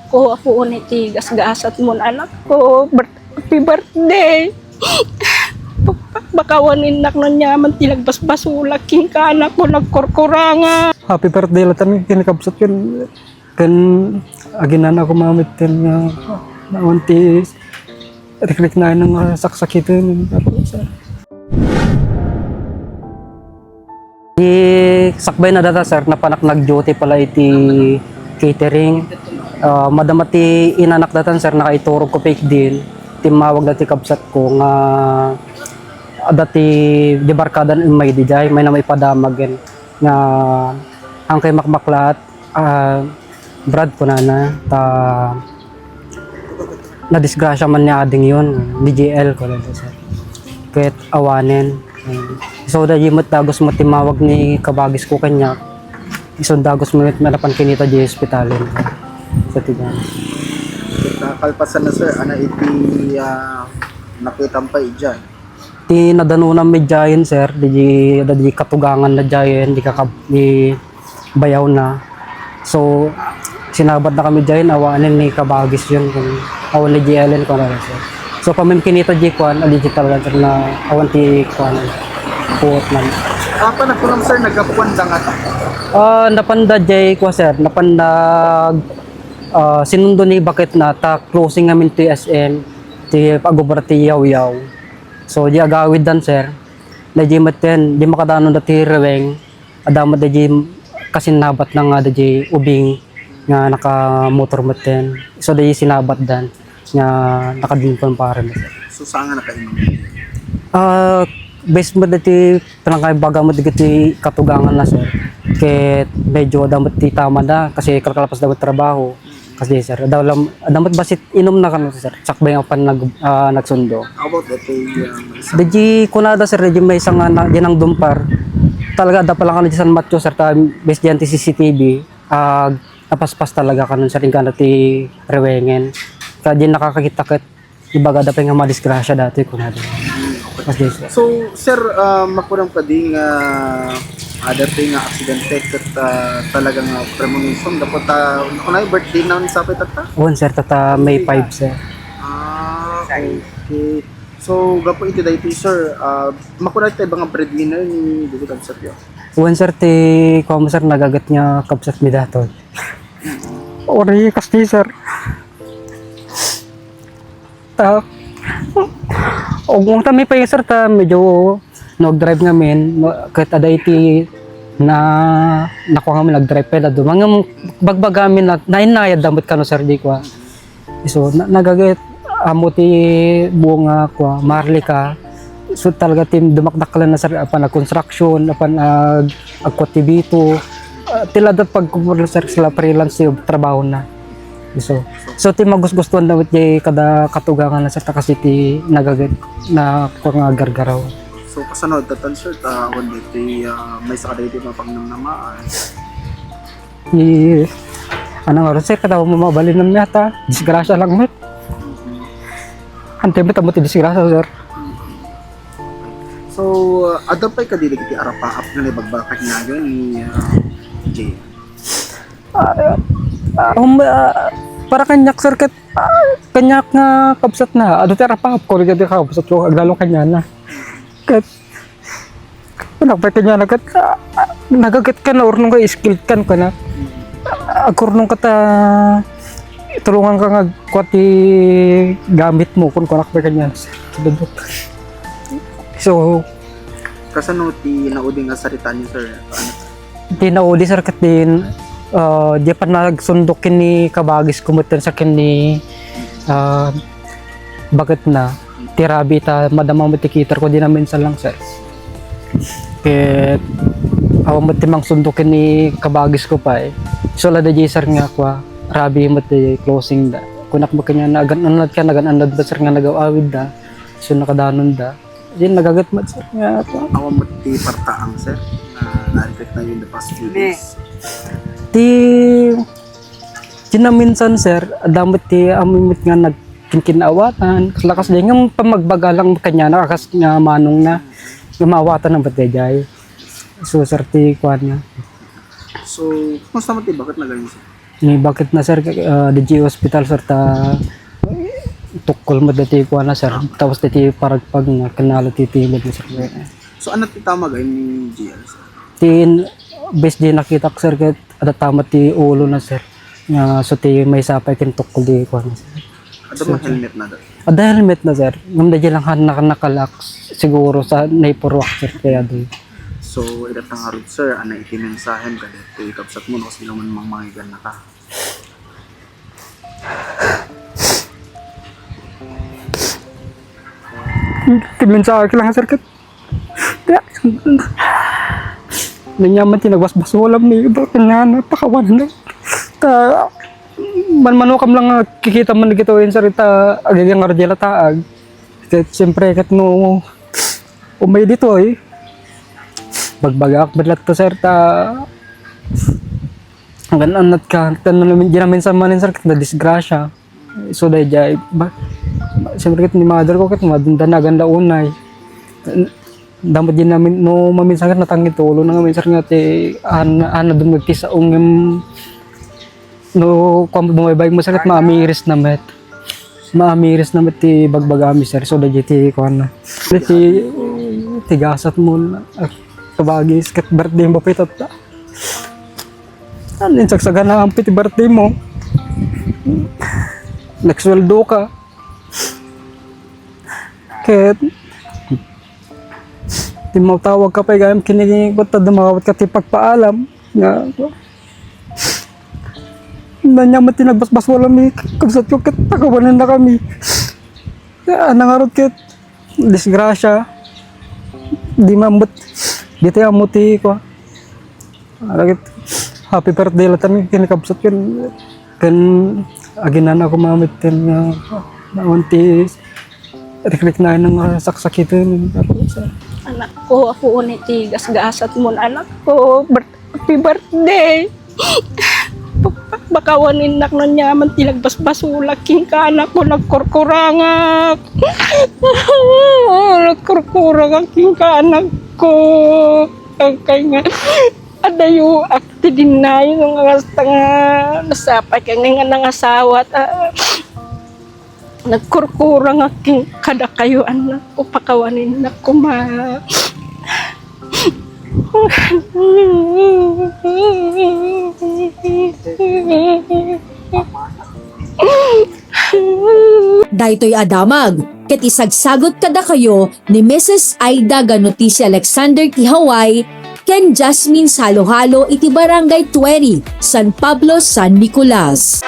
ko ako ni tigas-gasat mo na anak ko. Happy birthday. Bakawanin nak na niya man tilagbas-basulak king ka anak ko nagkorkoranga. Happy birthday latan kinikabsat kan aginan ako mamitin nga naunti reklik na ng saksakitin sa di sakbay na data sir napanak nag-duty pala iti catering madamati inanak datan sir nakaiturog ko fake din timawag dati kabsat ko nga dati di barkadan may dijay may na may padamagen nga ang kay makmaklat Brad ko na ta na disgrasya man niya ading yun DJL ko lang sir kahit awanin so da yimot dagos mo timawag ni kabagis ko kanya so dagos mo malapan kinita di hospitalin sa tigan kalpasan na sir ana iti nakitampay dyan ti nadanunan medyayin sir di katugangan na dyan di bayaw na so sinabad na kami dyan awanin ni kabagis yun kung awan ni GLN ko na sir so pamim kinita di kwan digital sir na awan ti kwan puot man panak ko lang sir nagapuan lang at napanda jay ko sir napandag sinundo ni bakit na ta closing namin ti SM ti pagobra ti yaw so di agawid dan sir na di maten di makadanon dati reweng adama di kasinabat na nga di ubing nga naka motor maten so di sinabat dan nga nakadingkon para na sir so saan nga nakainom base mo dati panangkay baga mo dati katugangan na sir ket medyo damat ti tama na kasi kalkalapas dapat trabaho kasi sir damat basit inom na kan sir sakbay nga pan nagsundo how about that di kunada sir di may isang di nang dumpar talaga da pala kan di San Mateo sir ta base diyan ti CCTV napaspas talaga kanon sa ring kana ti rewengen kaya di nakakakita ket ibaga da pa nga madisgrasya dati kunada so sir makurang pa ding dati nga aksidente ket talagang premonition dapat kunay birthday na sa tata on sir tata May 5 sir okay so gapo iti daytoy sir makunay tay mga breadwinner ni Dugutan sir yo on sir ti kumo sir nagagat nya kabsat mi daton ori kasti sir ta og ta may pa sir ta medyo nag-drive ngamin kahit aday ti na nakuha kami nag-drive pala do mga bagbagamin na nainayad damot kano sir di ko so nagaget amo ti bunga ko marlika so talaga tim dumakdaklan na sir apan construction apan agkwatibito tilada pag sir sila freelance yung trabaho na so ti magusgustuhan dapat di kada katugangan na sa kasi ti nagaget na ko nga gargaraw so kasanod tatan sir one day may sakada iti mapangnamnamaan anong oras sir katawa mo mabalin ng yata disgrasya lang mat antay mo ti disgrasya sir so adapay ka dili iti arapaap nga ni bagbakak nga yun ni Jay para kanyak sir ket kanyak nga kabsat na ado ti arapaap ko gadi kabsat ko aglalong kanya na ket nagpay kanya na ket nagaget ka na urnong ka skilled kan kana agurnong kata tulungan ka nga kwati gamit mo kun kunak pa kanya so kasano ti nauding nga sarita niyo sir tinaudi sir ket din di pa nagsundok kini kabagis kumutan sa kini bakit na tirabi ta madamang matikitar ko din namin sa lang sir ket awan mo timang sundok kini kabagis ko pa so la di sir nga kwa rabi mo ti closing da kunak mo kanya nagananad ka nagananad ba sir nga nagawawid da so nakadanon da din nagagat mat sir nga awan mo ti partaang sir na-reflect na yun the past few days ti na minsan sir damot ti amimit nga nagkinkinawatan lakas din yung pamagbagalang kanya nakakas nga manong na mawatan ng batejay so sir ti kuan nga so kumusta mo ti bakit na ganyan sir Ni bakit na sir di hospital sir ta tukol mo dati ko na sir tapos dati paragpag nga kanalo titilid na sir. So ano ti tama gayud ni GL sir? Tin bes di nakita ko sir ket ada tama ti ulo na sir. Nga so ti may sapay ken tukol di ko na sir. Ada mo helmet na daw. Ada helmet na sir. Ngam da lang nakalak siguro sa naipurwak sir kaya di. So idatang harod sir, ana itimensahen ka dito ikapsat mo no kasi naman mangmangigan na ka. Timin sa akin lang sir ket. Nanyaman tinagbasbas walam ni iba kanya napakawan na. Ta manmanukam lang kikita man gituin sir ta agagang ardela taag. Ket siyempre ket no umay dito bagbagak badlat to sir ta hanggang anat ka tanan namin sa manin sir na disgrasya so dai jay siyempre ket ni mother ko ket madundanagan da unay dapat din namin no maminsan ket natangit ulo na ngamin sir nga ti ana dum nagtisa ungem no kung bumaybay mo sir ket maamiris na met ti bagbagami sir so dai ti ko na ti tigasat mo na kabagis ket birthday mo pitot ta anin sagsagan na ang piti birthday mo nagsweldo ka ket di mo tawag ka pa gayam kini basta dumawat ka ti pagpaalam nga nanyaman tinagbasbas wala mi kabsat ko ket pakawanan na kami nangarot ket disgrasya di mambot di tayo amuti ko alagit happy birthday latan kinikabsat kan aginan ako mamit ten nga nawanti reklik na ng saksakitin Anak ko, ako uniti gasgasat mo na anak ko. Happy birthday! Bakawanin nak na niya man tinagbasbasulak king ka anak ko nagkurkurangak. Nagkurkurangak king ka anak ko. Kaya nga, adayo akti din na yung nga nasapay kaya nga nangasawa. Nagkurkurang aking kada kayo anak ko pakawanin na kuma. Daytoy adamag, ket isagsagot kada kayo ni Mrs. Aida Ganotici Alexander ti Hawaii ken Jasmine Salohalo iti Barangay 20, San Pablo, San Nicolas.